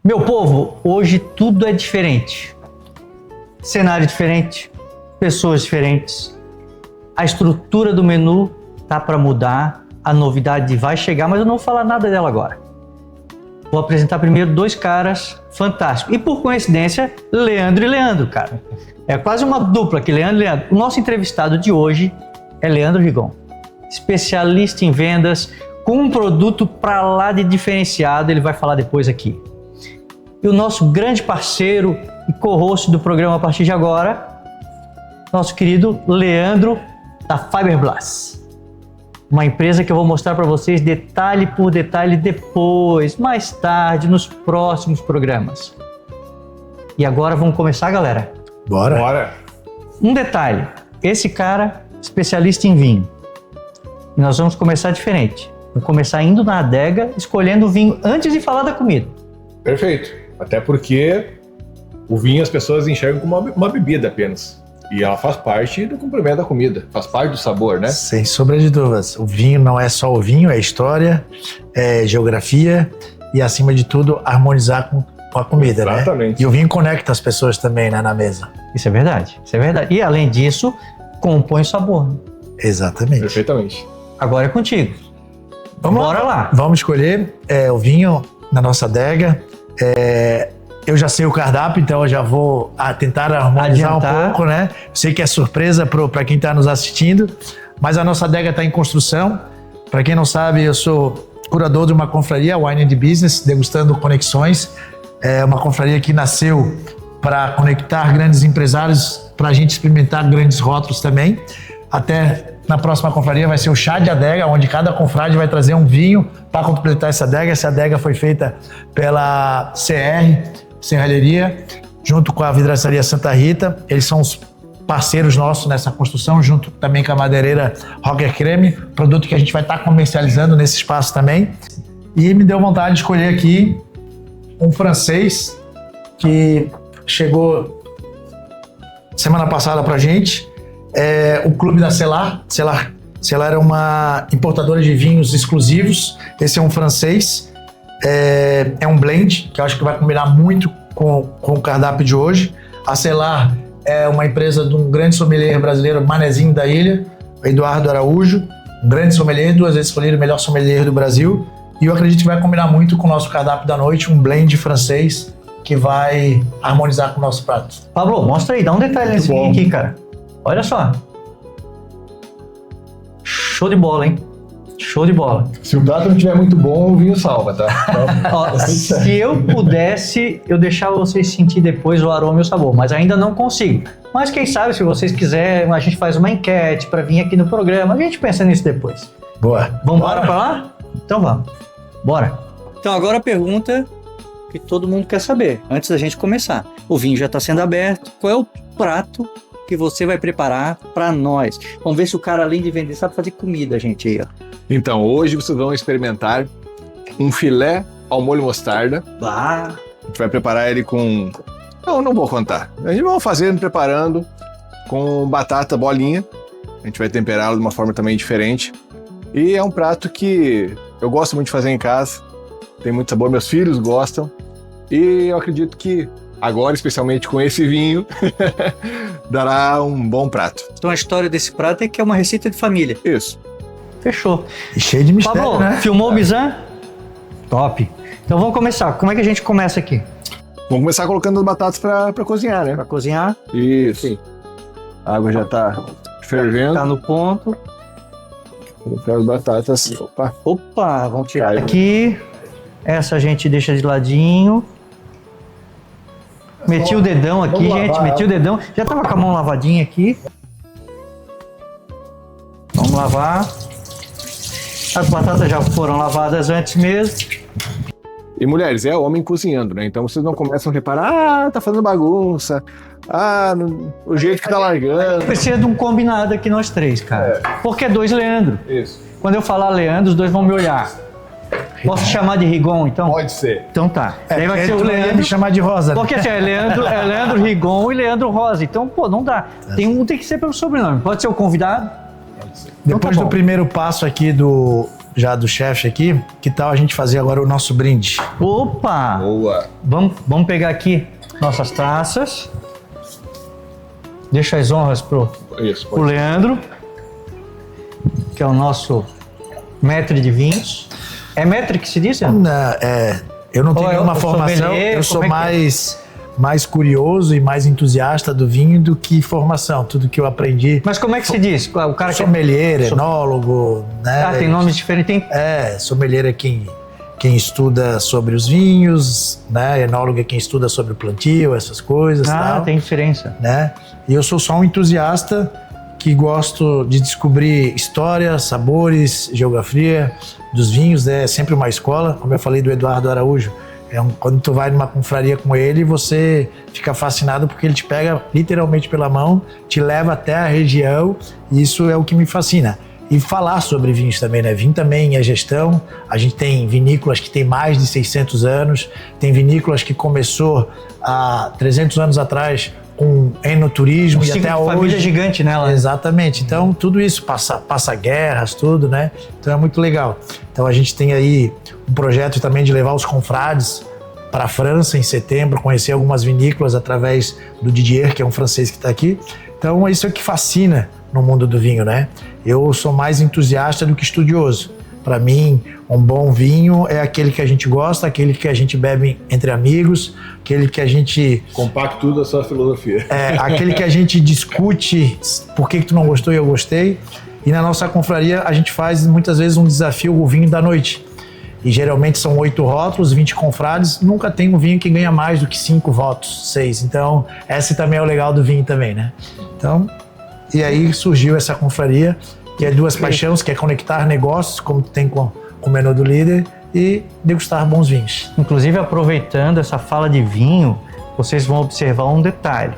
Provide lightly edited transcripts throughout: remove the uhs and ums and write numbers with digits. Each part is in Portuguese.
Meu povo, hoje tudo é diferente. Cenário diferente, pessoas diferentes. A estrutura do menu tá para mudar, a novidade vai chegar, mas eu não vou falar nada dela agora. Vou apresentar primeiro dois caras fantásticos. E por coincidência, Leandro e Leandro, cara. É quase uma dupla aqui, Leandro e Leandro. O nosso entrevistado de hoje é Leandro Rigon, especialista em vendas, com um produto para lá de diferenciado, ele vai falar depois aqui. E o nosso grande parceiro e co-host do programa a partir de agora, nosso querido Leandro da Fiberblast. Uma empresa que eu vou mostrar para vocês detalhe por detalhe depois, mais tarde, nos próximos programas. E agora vamos começar, galera? Bora! Um detalhe, esse cara, especialista em vinho. E nós vamos começar diferente. Vamos começar indo na adega, escolhendo o vinho antes de falar da comida. Perfeito. Até porque o vinho as pessoas enxergam como uma bebida apenas. E ela faz parte do complemento da comida, faz parte do sabor, né? Sem sombra de dúvidas. O vinho não é só o vinho, é história, é geografia e, acima de tudo, harmonizar com a comida, Exatamente. Né? E o vinho conecta as pessoas também, né, na mesa. Isso é verdade, isso é verdade. E, além disso, compõe o sabor. Né? Exatamente. Perfeitamente. Agora é contigo. Bora lá. Vamos escolher o vinho na nossa adega. Eu já sei o cardápio, então eu já vou tentar harmonizar um pouco, né? Sei que é surpresa para quem está nos assistindo, mas a nossa adega está em construção. Para quem não sabe, eu sou curador de uma confraria, Wine and Business, degustando conexões. É uma confraria que nasceu para conectar grandes empresários, para a gente experimentar grandes rótulos também. Até na próxima confraria vai ser o chá de adega, onde cada confrade vai trazer um vinho para completar essa adega. Essa adega foi feita pela CR Serralheria, junto com a Vidraçaria Santa Rita. Eles são os parceiros nossos nessa construção, junto também com a madeireira Rocker Creme, produto que a gente vai estar comercializando nesse espaço também. E me deu vontade de escolher aqui um francês que chegou semana passada pra gente, o Clube da Cellar. Cellar é uma importadora de vinhos exclusivos. Esse é um francês. É um blend, que eu acho que vai combinar muito com o cardápio de hoje. A Cellar é uma empresa de um grande sommelier brasileiro, manezinho da ilha, Eduardo Araújo, um grande sommelier, 2 vezes escolhido o melhor sommelier do Brasil. E eu acredito que vai combinar muito com o nosso cardápio da noite, um blend francês que vai harmonizar com o nosso prato. Pablo, mostra aí, dá um detalhe nesse vinho aqui, cara. Olha só. Show de bola, hein? Show de bola. Se o prato não estiver muito bom, o vinho salva, tá? Ó, se eu pudesse, eu deixava vocês sentir depois o aroma e o sabor, mas ainda não consigo. Mas quem sabe, se vocês quiserem, a gente faz uma enquete para vir aqui no programa, a gente pensa nisso depois. Boa. Vamos embora para lá? Então vamos. Bora. Então agora a pergunta que todo mundo quer saber, antes da gente começar. O vinho já está sendo aberto, qual é o prato que você vai preparar para nós? Vamos ver se o cara, além de vender, sabe fazer comida, gente, aí, ó. Então, hoje vocês vão experimentar um filé ao molho mostarda. Ah. A gente vai preparar ele com... Não vou contar. A gente vai fazendo, preparando com batata bolinha. A gente vai temperá-lo de uma forma também diferente. E é um prato que eu gosto muito de fazer em casa. Tem muito sabor, meus filhos gostam. E eu acredito que agora, especialmente com esse vinho, dará um bom prato. Então a história desse prato é que é uma receita de família. Isso. Fechou. E cheio de mistério, Pablo, né? filmou o Bizan? Top. Então vamos começar. Como é que a gente começa aqui? Vamos começar colocando as batatas para cozinhar, né? Para cozinhar? Isso. A água já tá fervendo. Tá no ponto. Colocar as batatas. Opa, vamos tirar aqui. Essa a gente deixa de ladinho. Meti o dedão aqui, gente. Meti o dedão. Já tava com a mão lavadinha aqui. Vamos lavar. As batatas já foram lavadas antes mesmo. E mulheres, é homem cozinhando, né? Então vocês não começam a reparar, tá fazendo bagunça, o jeito que tá largando. Precisa de um combinado aqui nós três, cara. Porque é 2 Leandro. Isso. Quando eu falar Leandro, os dois vão me olhar. Posso chamar de Rigon, então? Pode ser. Então tá. Daí vai ser o Tu ia Leandro. me chamar de Rosa. Porque assim, é Leandro Rigon e Leandro Rosa. Então, pô, não dá. Tem que ser pelo sobrenome. Pode ser o convidado? Depois tá bom. do primeiro passo aqui já do chefe aqui, que tal a gente fazer agora o nosso brinde? Opa! Boa. Vamos pegar aqui nossas taças. Deixa as honras pro Leandro, que é o nosso maître de vinhos. É maître que se diz, Leandro? Eu não tenho nenhuma o formação, sommelier, eu sou como é que mais curioso e mais entusiasta do vinho do que formação, tudo que eu aprendi. Mas como é que se diz? O cara que Sommelier, enólogo, né? tem nomes diferentes. Sommelier é quem estuda sobre os vinhos, né? Enólogo é quem estuda sobre o plantio, essas coisas. Tal, tem diferença. né? E eu sou só um entusiasta que gosto de descobrir história, sabores, geografia dos vinhos, né? É sempre uma escola, como eu falei do Eduardo Araújo. Quando tu vai numa confraria com ele, você fica fascinado porque ele te pega literalmente pela mão, te leva até a região, e isso é o que me fascina. E falar sobre vinhos também, né? Vinho também é gestão. A gente tem vinícolas que tem mais de 600 anos, tem vinícolas que começou há 300 anos atrás com enoturismo e até hoje. Família gigante nela. Exatamente. Então, tudo isso passa guerras, tudo, né? Então, é muito legal. Então, a gente tem aí um projeto também de levar os confrades para a França em setembro, conhecer algumas vinícolas através do Didier, que é um francês que está aqui. Então, isso é o que fascina no mundo do vinho, né? Eu sou mais entusiasta do que estudioso. Para mim, um bom vinho é aquele que a gente gosta, aquele que a gente bebe entre amigos, aquele que a gente... Compacto da sua filosofia. Aquele que a gente discute por que tu não gostou e eu gostei. E na nossa confraria, a gente faz muitas vezes um desafio, o vinho da noite. E geralmente são 8 rótulos, 20 confrades. Nunca tem um vinho que ganha mais do que 5 votos, 6. Então, esse também é o legal do vinho também, né? Então, e aí surgiu essa confraria, que é duas paixões, que é conectar negócios, como tem com o Menu do Líder, e degustar bons vinhos. Inclusive, aproveitando essa fala de vinho, vocês vão observar um detalhe.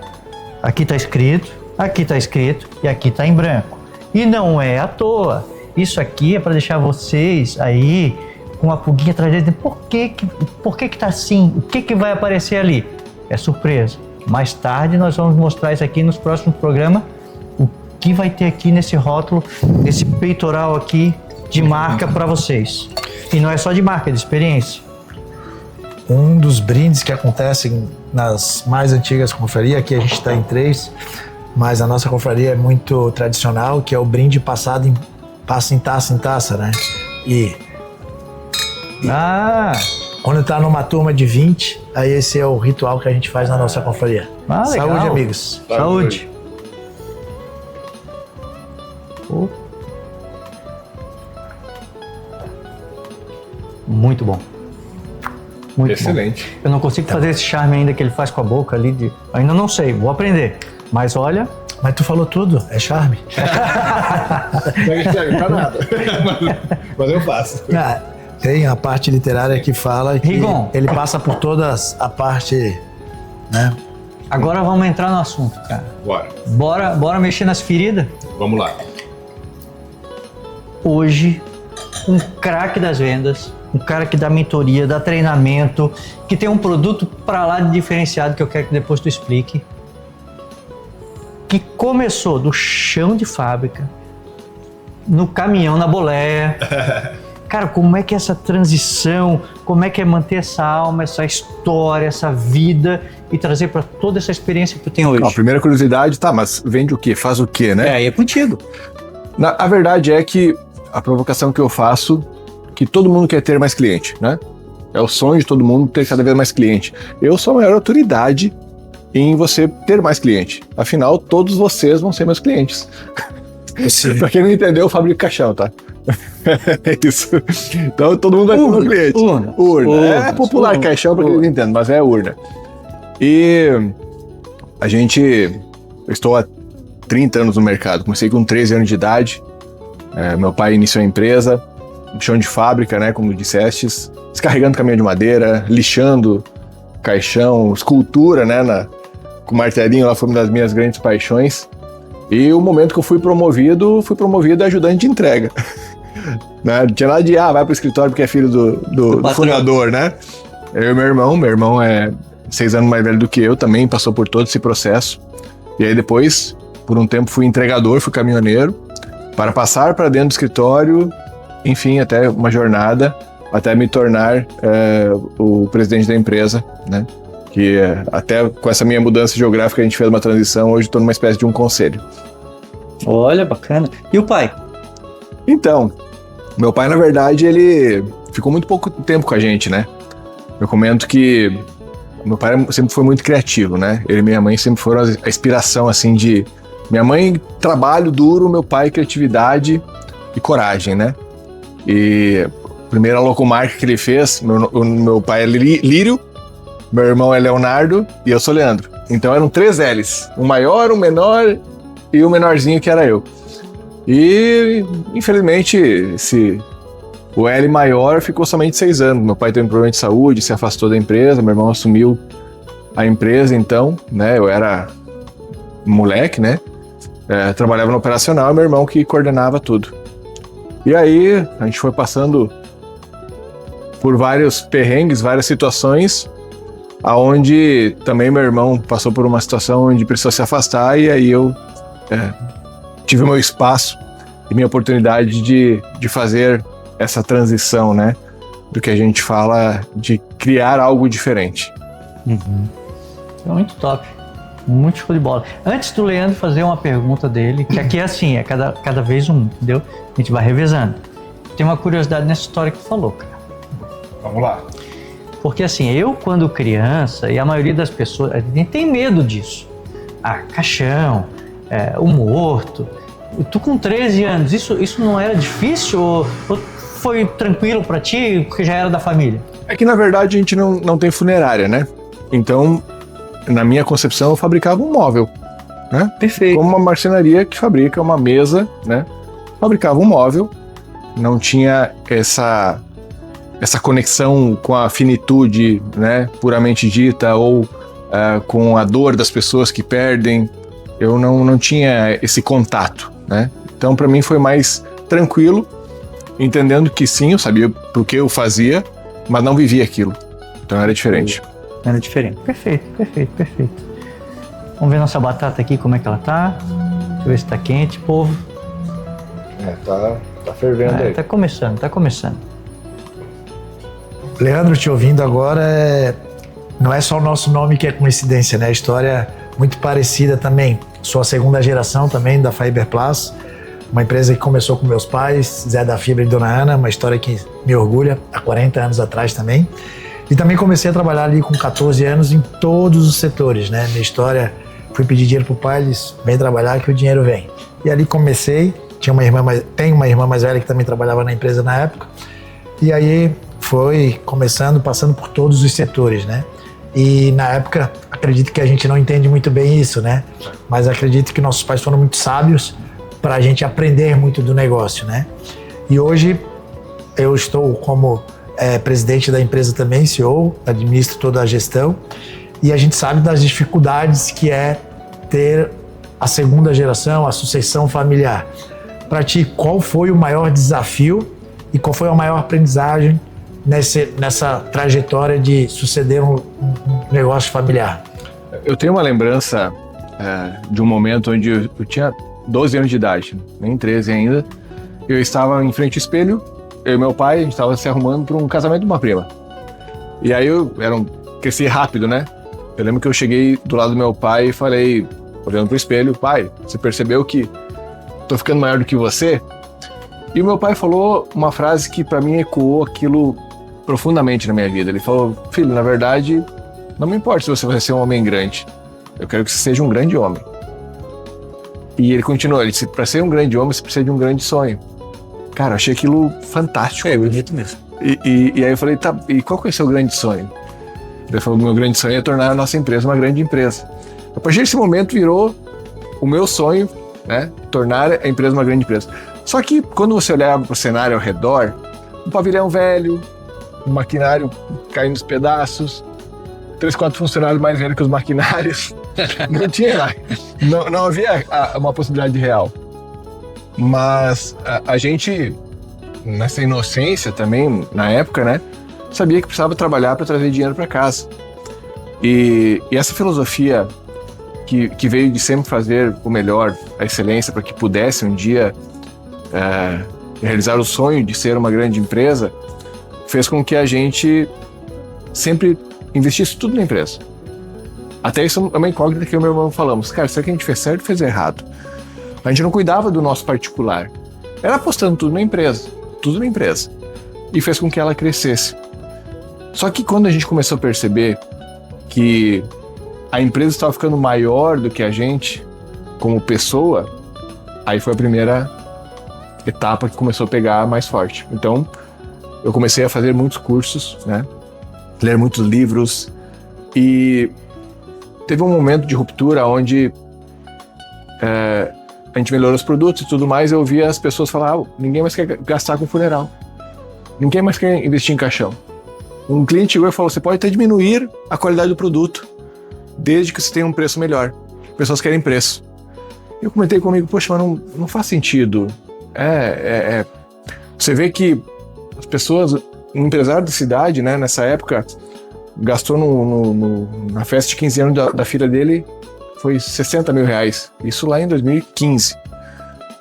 Aqui está escrito e aqui está em branco. E não é à toa. Isso aqui é para deixar vocês aí com uma pulguinha atrás deles. Por que tá assim? O que vai aparecer ali? É surpresa. Mais tarde nós vamos mostrar isso aqui nos próximos programas. O que vai ter aqui nesse rótulo, esse peitoral aqui de marca para vocês. E não é só de marca, é de experiência. Um dos brindes que acontecem nas mais antigas confrarias, aqui a gente está em 3, mas a nossa confraria é muito tradicional, que é o brinde passado passa em taça, né? Quando tá numa turma de 20, aí esse é o ritual que a gente faz na nossa confraria. Legal. Saúde, amigos. Saúde. Muito bom. Muito excelente. Bom. Eu não consigo fazer esse charme ainda que ele faz com a boca ali. Ainda não sei, vou aprender. Mas olha... Mas tu falou tudo, é charme. Não serve pra nada. Mas eu faço. Tem a parte literária que fala que Rigon, ele passa por todas a parte, né? Agora vamos entrar no assunto, cara. Bora mexer nas feridas? Vamos lá. Hoje, um craque das vendas, um cara que dá mentoria, dá treinamento, que tem um produto pra lá de diferenciado que eu quero que depois tu explique, que começou do chão de fábrica, no caminhão, na boleia. Cara, como é que é essa transição, como é que é manter essa alma, essa história, essa vida e trazer para toda essa experiência que tu tem hoje? A primeira curiosidade, mas vende o quê? Faz o quê, né? É contigo. A verdade é que a provocação que eu faço, que todo mundo quer ter mais cliente, né? É o sonho de todo mundo ter cada vez mais cliente. Eu sou a maior autoridade em você ter mais cliente. Afinal, todos vocês vão ser meus clientes. Pra quem não entendeu, eu fabrico caixão, tá? É isso. Então todo mundo vai ser meu cliente. Urna. É popular caixão pra quem não entende, mas é urna. E eu estou há 30 anos no mercado. Comecei com 13 anos de idade. Meu pai iniciou a empresa, chão de fábrica, né, como dissestes, descarregando caminhão de madeira, lixando caixão, escultura, né, com martelinho, lá foi uma das minhas grandes paixões. E o momento que eu fui promovido a ajudante de entrega. Né? Não tinha nada de, vai pro escritório porque é filho do fundador, né? Eu e meu irmão é 6 anos mais velho do que eu, também passou por todo esse processo. E aí depois, por um tempo, fui entregador, fui caminhoneiro, para passar para dentro do escritório enfim, até uma jornada, até me tornar o presidente da empresa, né? Que até com essa minha mudança geográfica a gente fez uma transição, hoje estou numa espécie de um conselho. Olha, bacana. E o pai? Então, meu pai, na verdade, ele ficou muito pouco tempo com a gente, né? Eu comento que meu pai sempre foi muito criativo, né? Ele e minha mãe sempre foram a inspiração, assim, de... Minha mãe, trabalho duro, meu pai, criatividade e coragem, né? E a primeira logomarca que ele fez, meu pai é Lírio, meu irmão é Leonardo e eu sou Leandro. Então eram 3 L's, um maior, um menor e o menorzinho que era eu. E, infelizmente, o L maior ficou somente 6 anos. Meu pai teve um problema de saúde, se afastou da empresa, meu irmão assumiu a empresa, então, né, eu era moleque, né, trabalhava no operacional, meu irmão que coordenava tudo. E aí, a gente foi passando por vários perrengues, várias situações, aonde também meu irmão passou por uma situação onde precisou se afastar, e aí eu tive o meu espaço e minha oportunidade de fazer essa transição, né? Do que a gente fala de criar algo diferente. Uhum. É muito top. Muito show de bola. Antes do Leandro fazer uma pergunta dele, que aqui é assim, é cada vez um, entendeu? A gente vai revezando. Tem uma curiosidade nessa história que tu falou, cara. Vamos lá. Porque assim, eu quando criança, e a maioria das pessoas, a gente tem medo disso. Caixão, o morto. Tu com 13 anos, isso não era difícil ou foi tranquilo pra ti, porque já era da família? É que na verdade a gente não tem funerária, né? Então, na minha concepção, eu fabricava um móvel, né? Perfeito. Como uma marcenaria que fabrica uma mesa, né? Fabricava um móvel, não tinha essa conexão com a finitude, né? Puramente dita, ou com a dor das pessoas que perdem. Eu não tinha esse contato, né? Então, para mim foi mais tranquilo, entendendo que sim, eu sabia por que eu fazia, mas não vivia aquilo. Então era diferente. Era diferente. Perfeito. Vamos ver nossa batata aqui, como é que ela tá. Deixa eu ver se tá quente, povo. Tá fervendo aí. Tá começando. Leandro, te ouvindo agora, não é só o nosso nome que é coincidência, né? A história é muito parecida também. Sou a 2ª geração também da Fiberplast, uma empresa que começou com meus pais, Zé da Fibra e Dona Ana, uma história que me orgulha, há 40 anos atrás também. E também comecei a trabalhar ali com 14 anos em todos os setores, né? Minha história, fui pedir dinheiro pro pai, eles vem trabalhar que o dinheiro vem. E ali comecei, tenho uma irmã mais velha que também trabalhava na empresa na época. E aí foi começando, passando por todos os setores, né? E na época, acredito que a gente não entende muito bem isso, né? Mas acredito que nossos pais foram muito sábios para a gente aprender muito do negócio, né? E hoje eu estou como presidente da empresa também, CEO, administro toda a gestão, e a gente sabe das dificuldades que é ter a 2ª geração, a sucessão familiar. Para ti, qual foi o maior desafio e qual foi a maior aprendizagem nessa trajetória de suceder um negócio familiar? Eu tenho uma lembrança de um momento onde eu tinha 12 anos de idade, nem 13 ainda. Eu estava em frente ao espelho, eu e meu pai, a gente estava se arrumando para um casamento de uma prima. E aí cresci rápido, né? Eu lembro que eu cheguei do lado do meu pai e falei, olhando pro espelho, pai, você percebeu que tô ficando maior do que você? E o meu pai falou uma frase que para mim ecoou aquilo profundamente na minha vida. Ele falou, filho, na verdade, não me importa se você vai ser um homem grande. Eu quero que você seja um grande homem. E ele continuou, ele disse, para ser um grande homem, você precisa de um grande sonho. Cara, eu achei aquilo fantástico. Bonito mesmo. E aí eu falei, tá, e qual que é o seu grande sonho? Ele falou, meu grande sonho é tornar a nossa empresa uma grande empresa. A partir desse momento virou o meu sonho, né, tornar a empresa uma grande empresa. Só que quando você olhava para o cenário ao redor, um pavilhão velho, um maquinário caindo nos pedaços, 3, 4 funcionários mais velhos que os maquinários, não tinha, não havia uma possibilidade real. Mas a gente, nessa inocência também, na época, né, sabia que precisava trabalhar para trazer dinheiro para casa. E essa filosofia que veio de sempre fazer o melhor, a excelência, para que pudesse um dia realizar o sonho de ser uma grande empresa, fez com que a gente sempre investisse tudo na empresa. Até isso é uma incógnita que eu e meu irmão falamos. Cara, será que a gente fez certo ou fez errado? A gente não cuidava do nosso particular. Era apostando tudo na empresa. Tudo na empresa. E fez com que ela crescesse. Só que quando a gente começou a perceber que a empresa estava ficando maior do que a gente, como pessoa, aí foi a primeira etapa que começou a pegar mais forte. Então, eu comecei a fazer muitos cursos, né? Ler muitos livros, e teve um momento de ruptura onde a gente melhorou os produtos e tudo mais, eu via as pessoas falar, ninguém mais quer gastar com funeral. Ninguém mais quer investir em caixão. Um cliente chegou e falou, você pode até diminuir a qualidade do produto, desde que você tenha um preço melhor. Pessoas querem preço. Eu comentei comigo, poxa, mas não faz sentido. Você vê que as pessoas, um empresário da cidade, né, nessa época, gastou na festa de 15 anos da filha dele, foi 60 mil reais. Isso lá em 2015.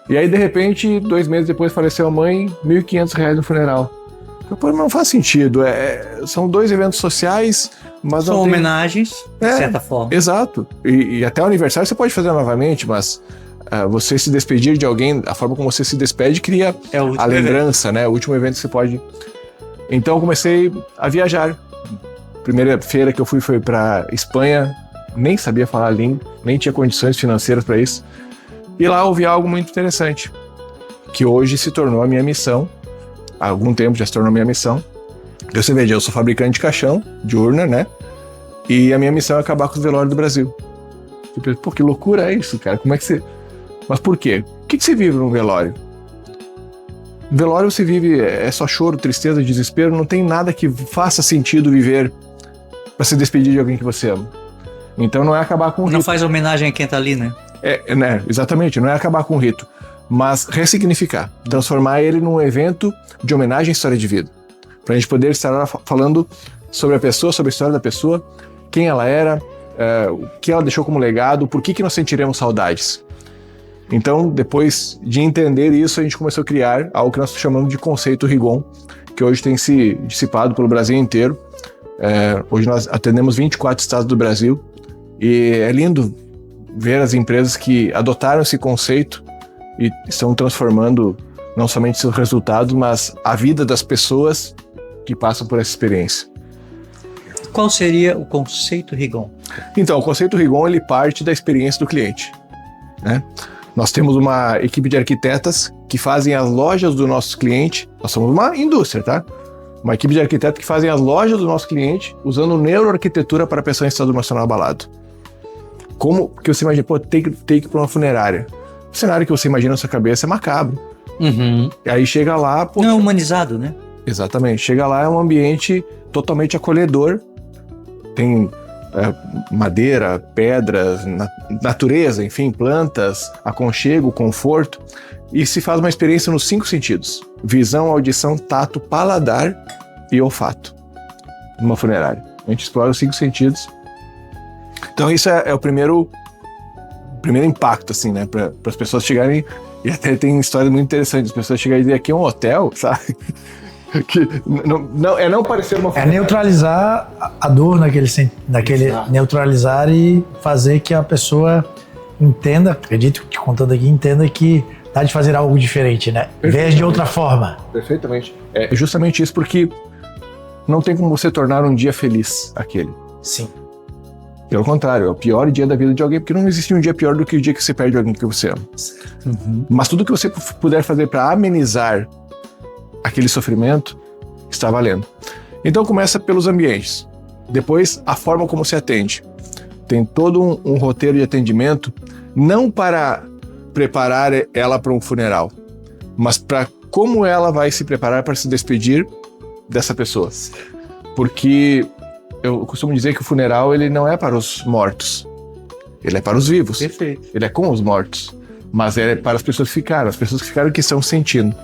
E aí, de repente, 2 meses depois, faleceu a mãe, 1.500 reais no funeral. Pô, não faz sentido. São 2 eventos sociais, mas são homenagens, de certa forma. Exato. E até o aniversário você pode fazer novamente, mas você se despedir de alguém, a forma como você se despede, cria a lembrança, né? O último evento que você pode... Então eu comecei a viajar. Primeira feira que eu fui foi para Espanha, nem sabia falar a língua, nem tinha condições financeiras para isso. E lá eu ouvi algo muito interessante, que hoje se tornou a minha missão. Há algum tempo já se tornou a minha missão. Você vê, eu sou fabricante de caixão, de urna, né? E a minha missão é acabar com os velórios do Brasil. Eu pensei, pô, que loucura é isso, cara? Como é que você... Mas por quê? O que você vive num velório? Velório você vive, é só choro, tristeza, desespero, não tem nada que faça sentido viver para se despedir de alguém que você ama. Então não é acabar com o rito. Não faz homenagem a quem tá ali, né? Né? Exatamente, não é acabar com o rito, mas ressignificar, transformar ele num evento de homenagem à história de vida. Pra gente poder estar falando sobre a pessoa, sobre a história da pessoa, quem ela era, o que ela deixou como legado, por que nós sentiremos saudades. Então, depois de entender isso, a gente começou a criar algo que nós chamamos de conceito Rigon, que hoje tem se dissipado pelo Brasil inteiro. Hoje nós atendemos 24 estados do Brasil e é lindo ver as empresas que adotaram esse conceito e estão transformando não somente seus resultados, mas a vida das pessoas que passam por essa experiência. Qual seria o conceito Rigon? Então, o conceito Rigon, ele parte da experiência do cliente, né? Nós temos uma equipe de arquitetas que fazem as lojas do nosso cliente. Nós somos uma indústria, tá? Uma equipe de arquitetos que fazem as lojas do nosso cliente usando neuroarquitetura para a pessoa em estado emocional abalado. Como que você imagina? Pô, tem que ir para uma funerária. O cenário que você imagina na sua cabeça é macabro. Uhum. E aí chega lá... Pô, não é humanizado, né? Exatamente. Chega lá, é um ambiente totalmente acolhedor. Tem... madeira, pedras, natureza, enfim, plantas, aconchego, conforto, e se faz uma experiência nos 5 sentidos: visão, audição, tato, paladar e olfato, numa funerária. A gente explora os 5 sentidos. Então isso é o primeiro impacto, assim, né, para as pessoas chegarem, e até tem histórias muito interessantes, as pessoas chegarem e dizer, aqui é um hotel, sabe? Que não parecer uma... É neutralizar a dor naquele neutralizar e fazer que a pessoa entenda, acredito que contando aqui, entenda que dá de fazer algo diferente, né? Veja de outra forma. Perfeitamente. É justamente isso, porque não tem como você tornar um dia feliz aquele. Sim. Pelo contrário, é o pior dia da vida de alguém, porque não existe um dia pior do que o dia que você perde alguém que você ama. Uhum. Mas tudo que você puder fazer para amenizar aquele sofrimento, está valendo. Então começa pelos ambientes. Depois, a forma como se atende. Tem todo um roteiro de atendimento, não para preparar ela para um funeral, mas para como ela vai se preparar para se despedir dessa pessoa. Porque eu costumo dizer que o funeral, ele não é para os mortos. Ele é para os vivos. Perfeito. Ele é com os mortos. Mas é para as pessoas que ficaram que estão sentindo.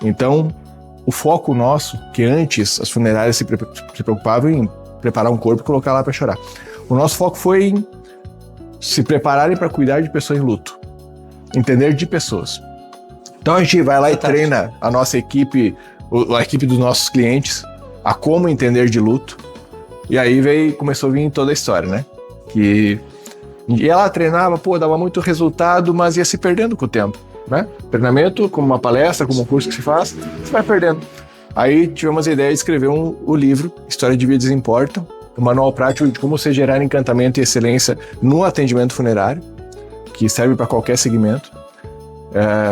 Então, o foco nosso, que antes as funerárias se preocupavam em preparar um corpo e colocar lá para chorar. O nosso foco foi em se prepararem para cuidar de pessoas em luto. Entender de pessoas. Então a gente vai lá e treina a nossa equipe, a equipe dos nossos clientes, a como entender de luto. E aí começou a vir toda a história, né? E ela treinava, dava muito resultado, mas ia se perdendo com o tempo, né? Treinamento, como uma palestra, como um curso que se faz, você vai perdendo. Aí tivemos a ideia de escrever o livro, História de Vidas Importam, um manual prático de como você gerar encantamento e excelência no atendimento funerário, que serve para qualquer segmento.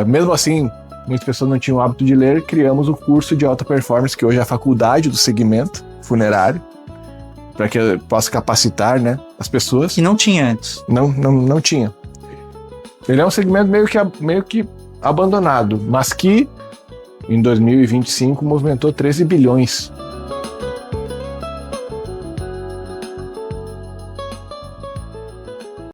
Mesmo assim, muitas pessoas não tinham o hábito de ler, criamos o curso de alta performance, que hoje é a faculdade do segmento funerário, para que possa capacitar, né, as pessoas. Que não tinha antes. Não tinha. Ele é um segmento meio que abandonado, mas que em 2025 movimentou 13 bilhões